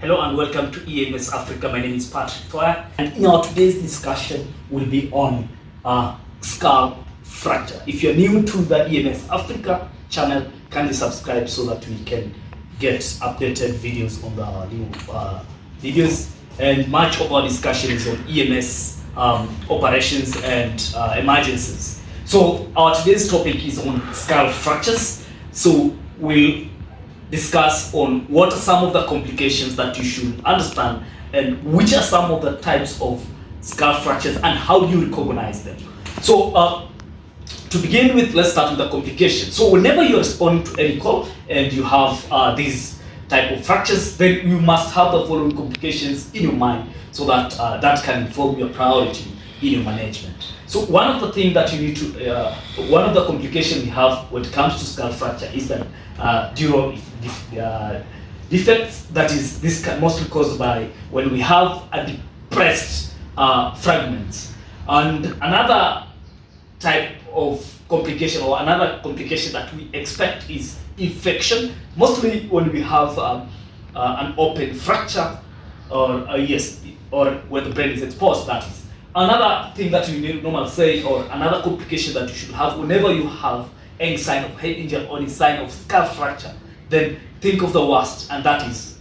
Hello and welcome to EMS-AFRICA. My name is Patrick Toya, and in our today's discussion will be on skull fracture. If you're new to the EMS-AFRICA channel, kindly subscribe so that we can get updated videos on the new videos. And much of our discussion is on EMS operations and emergencies. So our today's topic is on skull fractures. So we'll discuss on what are some of the complications that you should understand and which are some of the types of skull fractures and how do you recognize them. So to begin with, let's start with the complications. So whenever you're responding to any call and you have these type of fractures, then you must have the following complications in your mind so that that can inform your priority in your management. So one of the things that you need to, one of the complications we have when it comes to skull fracture is that dural defects. That is, this can mostly caused by when we have a depressed fragments. And another type of complication, or another complication that we expect, is infection. Mostly when we have an open fracture, or or when the brain is exposed. That is another thing that you normally say, or another complication that you should have whenever you have any sign of head injury or any sign of skull fracture. Then think of the worst, and that is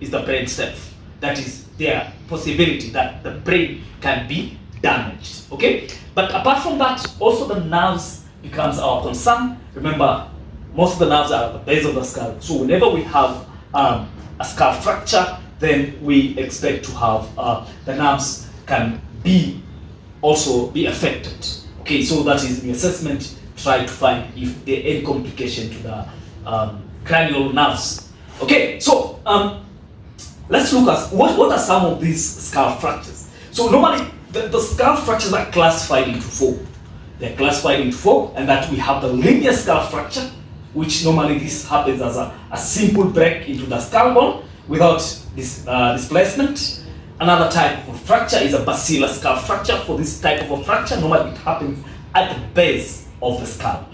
the brain itself. That is their possibility that the brain can be damaged. Okay, but apart from that, also the nerves becomes our concern. Remember, most of the nerves are at the base of the skull. So whenever we have a skull fracture, then we expect to have the nerves can also be affected. Okay, so that is the assessment. Try to find if there any complication to the cranial nerves. Okay, so let's look at what are some of these skull fractures. So normally the skull fractures are classified into four. They're classified into four, and that we have the linear skull fracture, which normally this happens as a simple break into the skull bone without this displacement. Another type of fracture is a basilar skull fracture. For this type of a fracture, normally it happens at the base of the skull.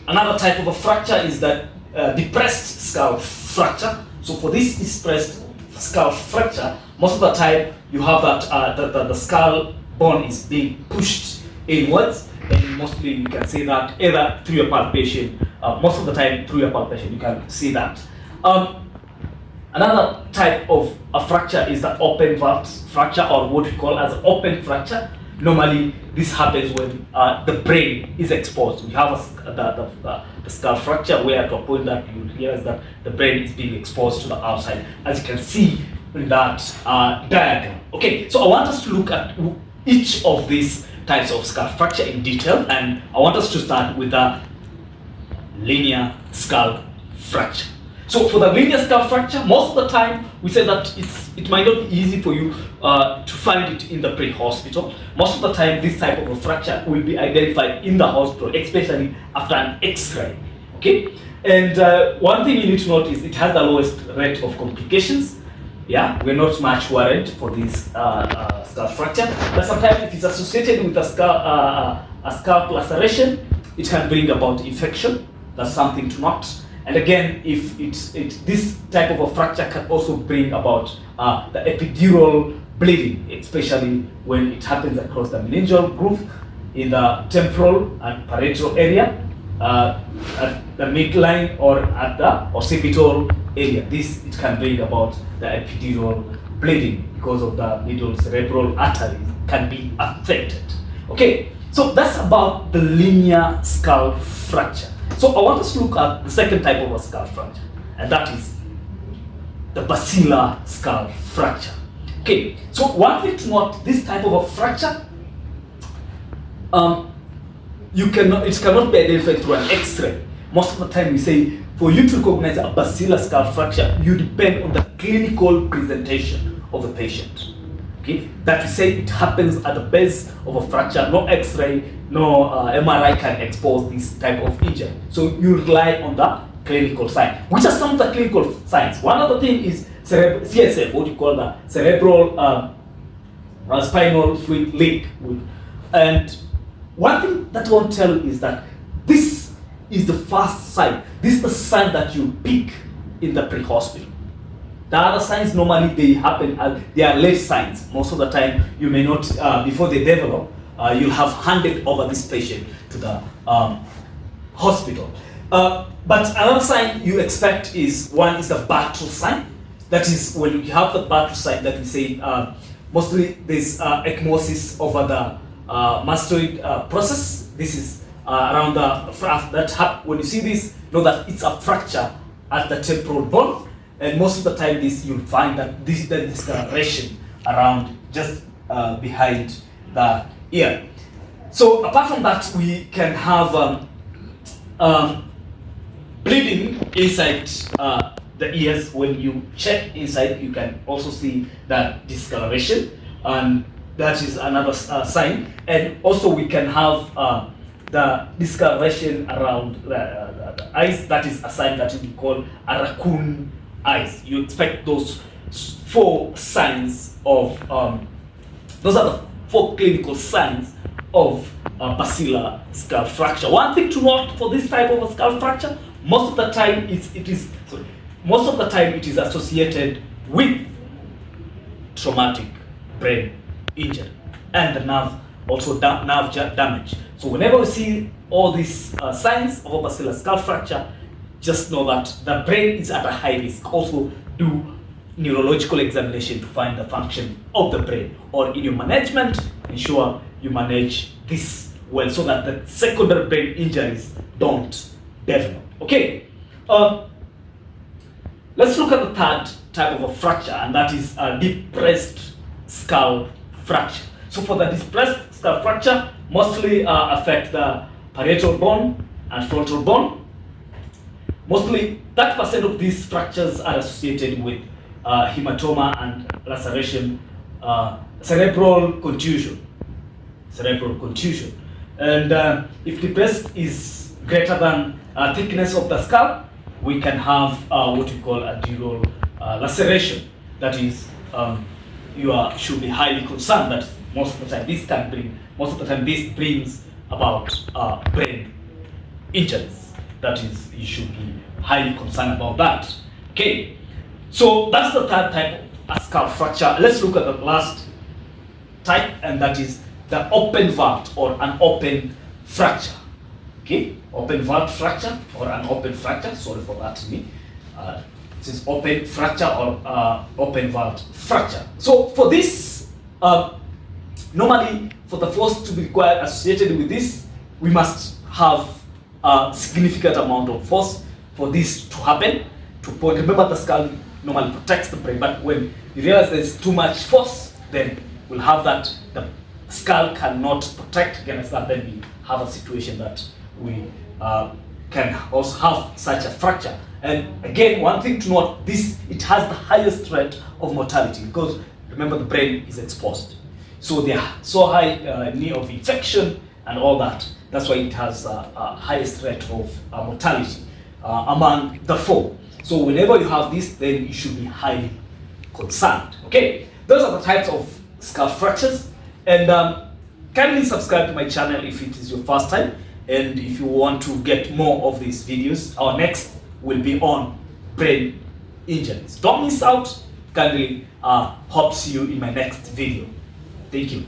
Another type of a fracture is the depressed skull fracture. So for this depressed skull fracture, most of the time you have that the skull bone is being pushed inwards, and mostly you can see that either through your palpation. Most of the time through your palpation you can see that. Another type of a fracture is the open fracture, or what we call as an open fracture. Normally, this happens when the brain is exposed. We have the skull fracture where, to a point that you realize that the brain is being exposed to the outside, as you can see in that diagram. Okay, so I want us to look at each of these types of skull fracture in detail, and I want us to start with the linear skull fracture. So for the linear skull fracture, most of the time we say that it might not be easy for you to find it in the pre-hospital. Most of the time this type of a fracture will be identified in the hospital, especially after an X-ray. Okay, and one thing you need to note is it has the lowest rate of complications. Yeah, we're not much worried for this skull fracture, but sometimes if it's associated with a scalp laceration, it can bring about infection. That's something to note. And again, if this type of a fracture can also bring about the epidural bleeding, especially when it happens across the meningeal groove in the temporal and parietal area, at the midline or at the occipital area. It can bring about the epidural bleeding because of the middle cerebral artery can be affected. Okay, so that's about the linear skull fracture. So I want us to look at the second type of a skull fracture, and that is the basilar skull fracture. Okay, so one thing to note, this type of a fracture, it cannot be identified through an X-ray. Most of the time we say, for you to recognize a basilar skull fracture, you depend on the clinical presentation of the patient. Okay, that we say it happens at the base of a fracture. No X-ray, no MRI can expose this type of injury. So you rely on the clinical sign. Which are some of the clinical signs? One of the things is CSF, what you call the cerebral spinal fluid leak. And one thing that I want to tell you is that this is the first sign. This is the sign that you pick in the pre-hospital. The other signs normally they happen, they are late signs. Most of the time, you may not, before they develop, you'll have handed over this patient to the hospital. But another sign you expect is, one is the battle sign. That is when you have the battle sign that we say, mostly there's ecmosis over the mastoid process. This is around the, when you see this, know that it's a fracture at the temporal bone. And most of the time, you'll find that this is the discoloration around just behind the ear. So apart from that, we can have bleeding inside the ears. When you check inside, you can also see that discoloration, and that is another sign. And also we can have the discoloration around the eyes. That is a sign that we call a raccoon eyes. You expect those 4 signs of, those are the 4 clinical signs of basilar skull fracture. One thing to note for this type of a skull fracture, most of the time it is associated with traumatic brain injury and the nerve, also nerve damage. So whenever we see all these signs of a basilar skull fracture, just know that the brain is at a high risk. Also do neurological examination to find the function of the brain, or in your management, ensure you manage this well so that the secondary brain injuries don't develop. Okay, let's look at the third type of a fracture, and that is a depressed skull fracture. So for the depressed skull fracture, mostly affect the parietal bone and frontal bone. Mostly 30% of these fractures are associated with hematoma and laceration, cerebral contusion. And if the breast is greater than thickness of the skull, we can have what we call a dural laceration. That is, you should be highly concerned that most of the time this brings about brain injuries. That is, you should be highly concerned about that. Okay, so that's the third type of a skull fracture. Let's look at the last type, and that is the open vault or an open fracture. Okay, open vault fracture or an open fracture. Sorry for that to me. This is open fracture or open vault fracture. So for this, normally for the force to be required associated with this, we must have a significant amount of force for this to happen. Remember, the skull normally protects the brain, but when you realize there's too much force, then we'll have that the skull cannot protect against that. Then we have a situation that we can also have such a fracture. And again, one thing to note, it has the highest rate of mortality because remember the brain is exposed, so they are so high need of infection and all that. That's why it has a highest rate of mortality among the 4. So whenever you have this, then you should be highly concerned. Okay, those are the types of skull fractures. And kindly subscribe to my channel if it is your first time. And if you want to get more of these videos, our next will be on brain injuries. Don't miss out. Kindly hope to see you in my next video. Thank you.